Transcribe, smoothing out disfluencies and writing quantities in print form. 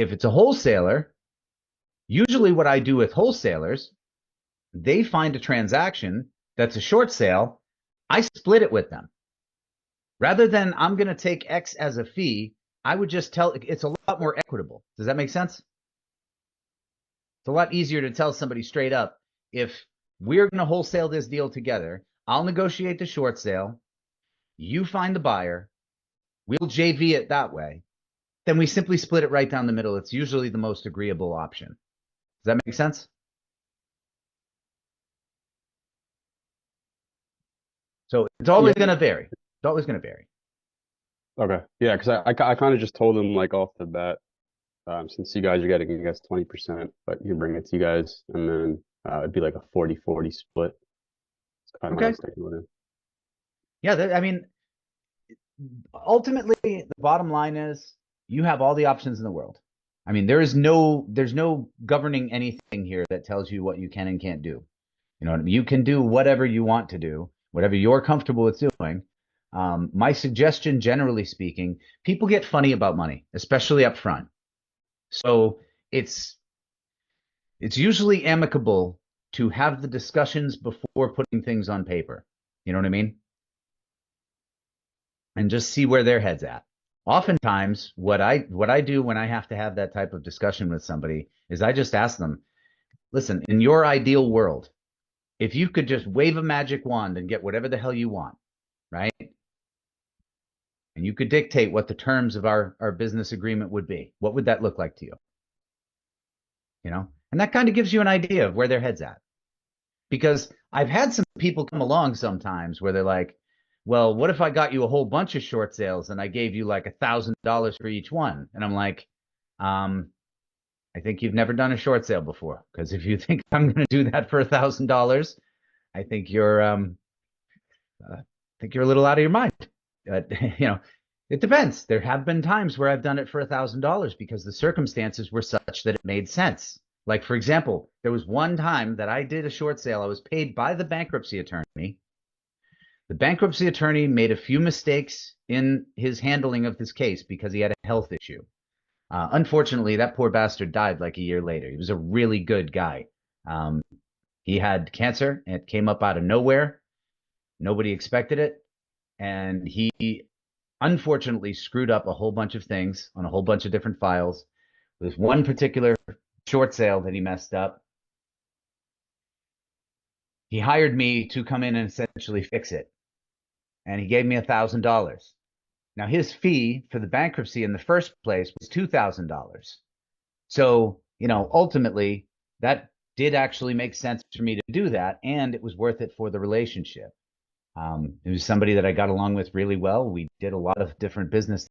If it's a wholesaler, usually what I do with wholesalers, they find a transaction that's a short sale, I split it with them. Rather than I'm going to take X as a fee, I would just tell it's a lot more equitable. Does that make sense? It's a lot easier to tell somebody straight up, if we're going to wholesale this deal together, I'll negotiate the short sale, you find the buyer, we'll JV it that way. Then we simply split it right down the middle. It's usually the most agreeable option. Does that make sense? So it's always Yeah. going to vary. It's always going to vary. Okay. Yeah, because I kind of just told him like off the bat, since you guys are getting, I guess, 20%, but you bring it to you guys, and then it'd be like a 40-40 split. It's kind of what I Okay. was thinking with it. Yeah. I mean, ultimately, the bottom line is you have all the options in the world. I mean, there's no governing anything here that tells you what you can and can't do. You know what I mean? You can do whatever you want to do, whatever you're comfortable with doing. My suggestion, generally speaking, people get funny about money, especially up front. So it's it's usually amicable to have the discussions before putting things on paper. You know what I mean? And just see where their head's at. Oftentimes, what I do when I have to have that type of discussion with somebody is I just ask them, listen, in your ideal world, if you could just wave a magic wand and get whatever the hell you want, right? And you could dictate what the terms of our business agreement would be, what would that look like to you? You know? And that kind of gives you an idea of where their head's at. Because I've had some people come along sometimes where they're like, well, what if I got you a whole bunch of short sales and I gave you like $1,000 for each one? And I'm like, um, I think you've never done a short sale before. Because if you think I'm going to do that for $1,000, I think you're a little out of your mind. You know, it depends. There have been times where I've done it for $1,000 because the circumstances were such that it made sense. Like, for example, there was one time that I did a short sale. I was paid by the bankruptcy attorney. The bankruptcy attorney made a few mistakes in his handling of this case because he had a health issue. Unfortunately, that poor bastard died like a year later. He was a really good guy. Um, he had cancer and it came up out of nowhere. Nobody expected it. And he unfortunately screwed up a whole bunch of things on a whole bunch of different files. There's one particular short sale that he messed up. He hired me to come in and essentially fix it. And he gave me $1,000. Now, his fee for the bankruptcy in the first place was $2,000. So, you know, ultimately, that did actually make sense for me to do that. And it was worth it for the relationship. It was somebody that I got along with really well. We did a lot of different business